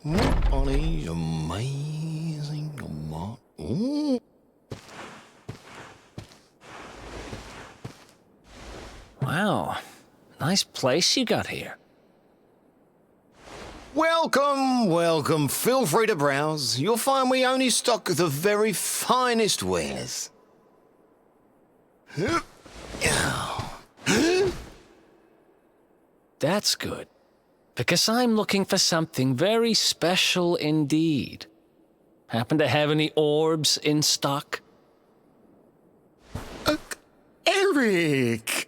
Nobody amazing. Ooh. Wow, nice place you got here. Welcome, welcome. Feel free to browse. You'll find we only stock the very finest wares. That's good, because I'm looking for something very special indeed. Happen to have any orbs in stock? Eric!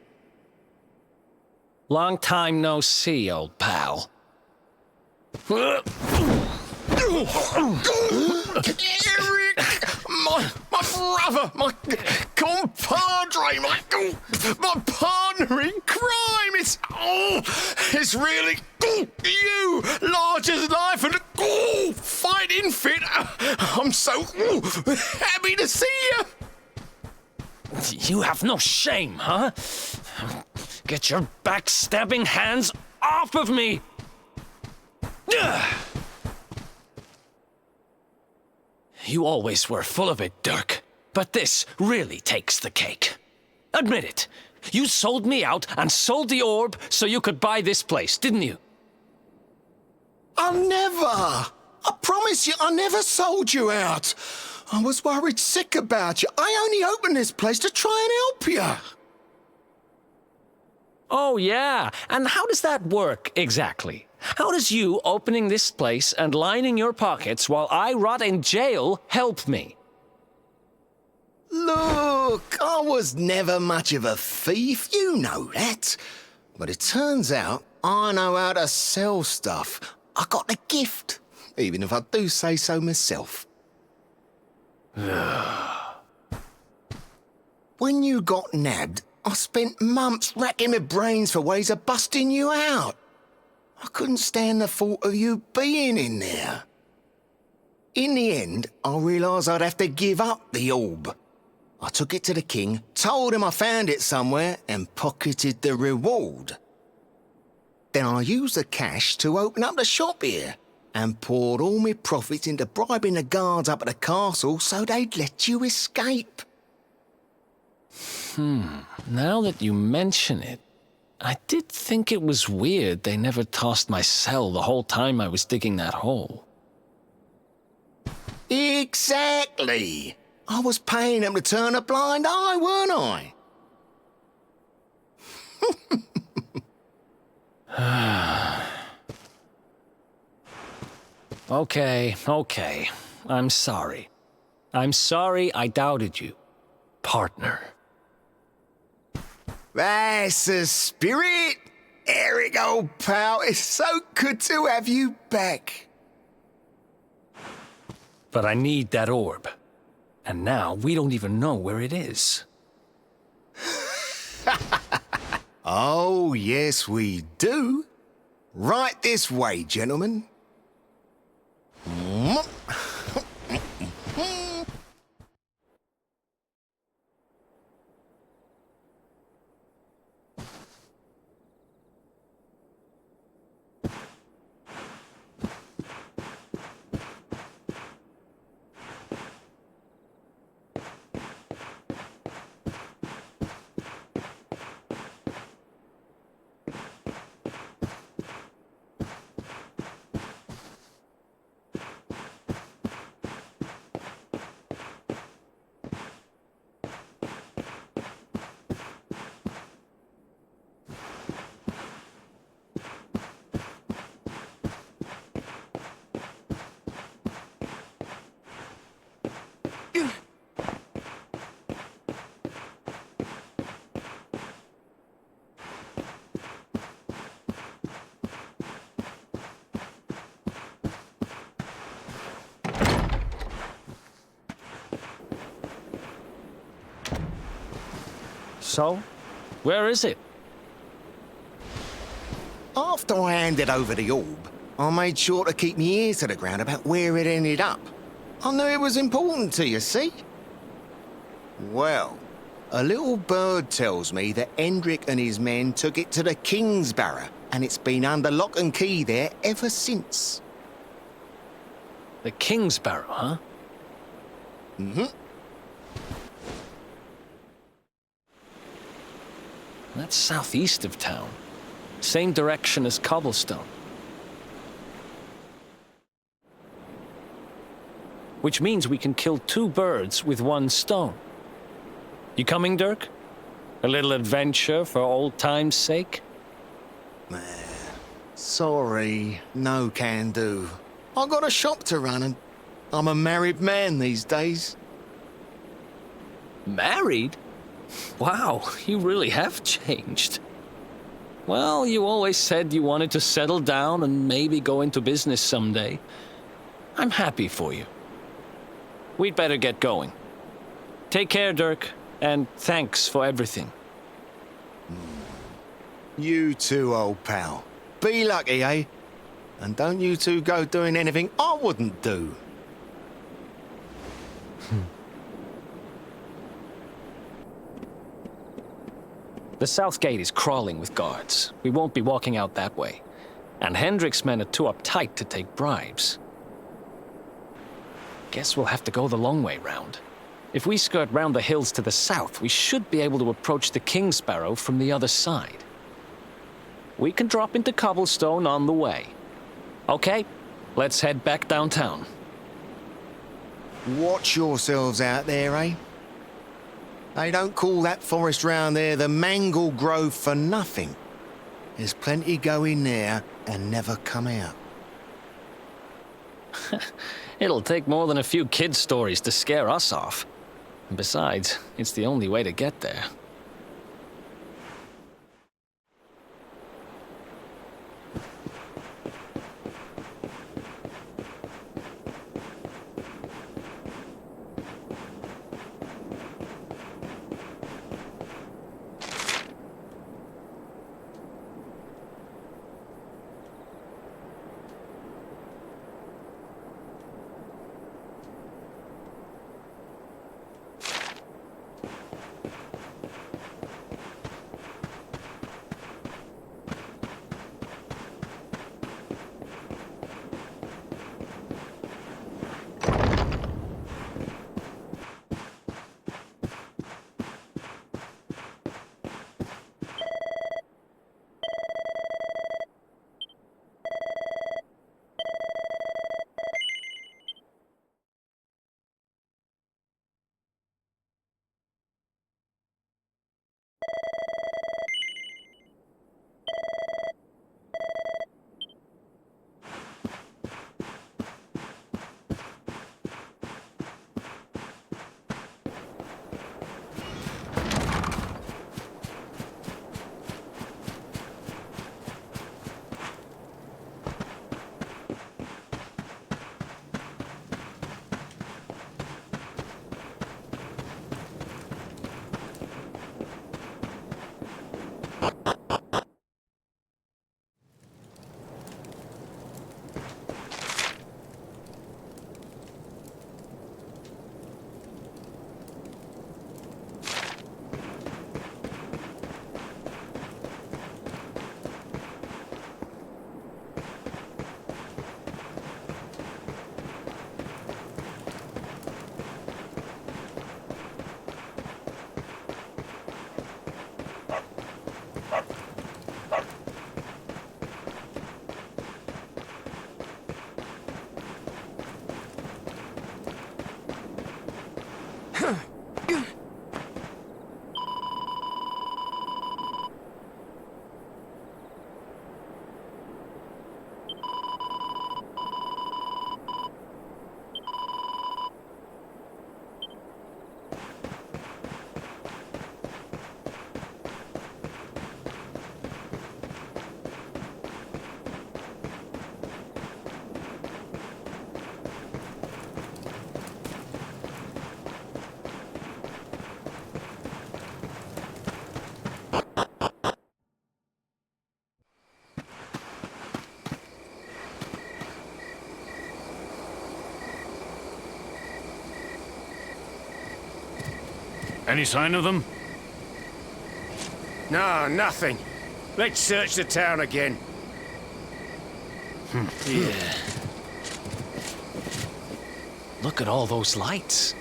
Long time no see, old pal. Eric! My brother, my compadre, my partner in crime! It's really you, large as life and fighting fit. I'm so happy to see you. You have no shame, huh? Get your backstabbing hands off of me! You always were full of it, Dirk. But this really takes the cake. Admit it. You sold me out and sold the orb so you could buy this place, didn't you? I never! I promise you, I never sold you out. I was worried sick about you. I only opened this place to try and help you. Oh, yeah. And how does that work, exactly? How does you opening this place and lining your pockets while I rot in jail help me? Look, I was never much of a thief, you know that. But it turns out I know how to sell stuff. I got the gift, even if I do say so myself. When you got nabbed, I spent months racking my brains for ways of busting you out. I couldn't stand the thought of you being in there. In the end, I realised I'd have to give up the orb. I took it to the king, told him I found it somewhere, and pocketed the reward. Then I used the cash to open up the shop here, and poured all my profits into bribing the guards up at the castle so they'd let you escape. Now that you mention it, I did think it was weird they never tossed my cell the whole time I was digging that hole. Exactly! I was paying them to turn a blind eye, weren't I? Okay. I'm sorry. I'm sorry I doubted you, partner. That's the spirit! Eric, old pal, it's so good to have you back. But I need that orb. And now we don't even know where it is. Oh, yes, we do. Right this way, gentlemen. So, where is it? After I handed over the orb, I made sure to keep my ears to the ground about where it ended up. I knew it was important to you, see? Well, a little bird tells me that Hendrik and his men took it to the King's Barrow, and it's been under lock and key there ever since. The King's Barrow, huh? Mm-hmm. That's southeast of town. Same direction as Cobblestone. which means we can kill two birds with one stone. You coming, Dirk? A little adventure for old time's sake? Sorry, no can do. I got a shop to run and I'm a married man these days. Married? Wow, you really have changed. Well, you always said you wanted to settle down and maybe go into business someday. I'm happy for you. We'd better get going. Take care, Dirk, and thanks for everything. You too, old pal. Be lucky, eh? And don't you two go doing anything I wouldn't do. The south gate is crawling with guards. We won't be walking out that way. And Hendrik's men are too uptight to take bribes. Guess we'll have to go the long way round. If we skirt round the hills to the south, we should be able to approach the King Sparrow from the other side. We can drop into Cobblestone on the way. Okay, let's head back downtown. Watch yourselves out there, eh? They don't call that forest round there the Mangle Grove for nothing. There's plenty go in there and never come out. It'll take more than a few kid stories to scare us off. And besides, it's the only way to get there. Any sign of them? No, nothing. Let's search the town again. Yeah. Look at all those lights.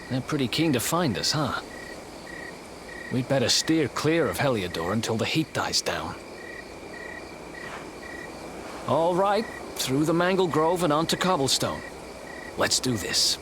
They're pretty keen to find us, huh? We'd better steer clear of Heliodor until the heat dies down. All right, through the Mangle Grove and onto Cobblestone. Let's do this.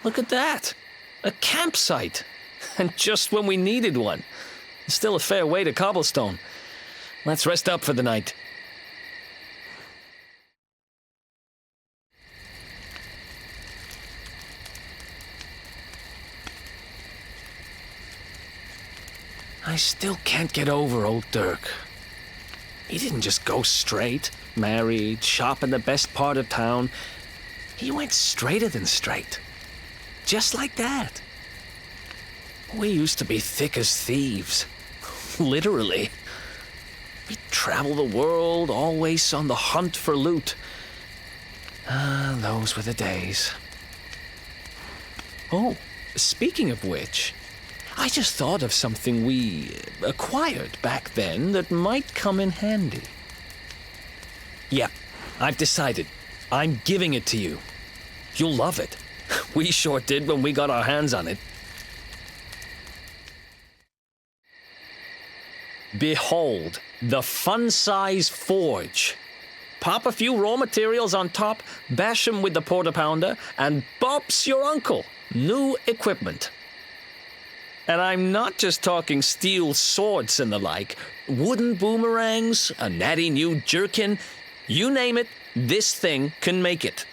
Look at that. A campsite. And just when we needed one. Still a fair way to cobblestone. Let's rest up for the night. I still can't get over old Dirk. He didn't just go straight, married, shop in the best part of town. He went straighter than straight. Just like that. We used to be thick as thieves. Literally. We'd travel the world, always on the hunt for loot. Those were the days. Oh, speaking of which, I just thought of something we acquired back then that might come in handy. Yeah, I've decided. I'm giving it to you. You'll love it. We sure did when we got our hands on it. Behold, the fun-size forge. Pop a few raw materials on top, bash 'em with the porta pounder, and bop's your uncle. New equipment. And I'm not just talking steel swords and the like. Wooden boomerangs, a natty new jerkin, you name it, this thing can make it.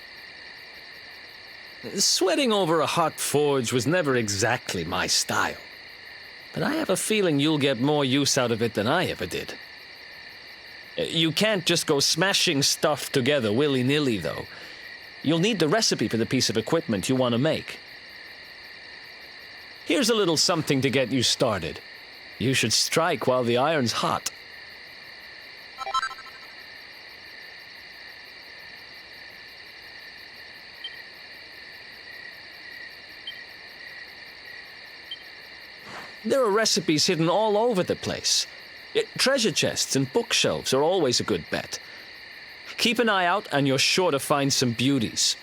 Sweating over a hot forge was never exactly my style. But I have a feeling you'll get more use out of it than I ever did. You can't just go smashing stuff together willy-nilly, though. You'll need the recipe for the piece of equipment you want to make. Here's a little something to get you started. You should strike while the iron's hot. There are recipes hidden all over the place. Treasure chests and bookshelves are always a good bet. Keep an eye out and you're sure to find some beauties.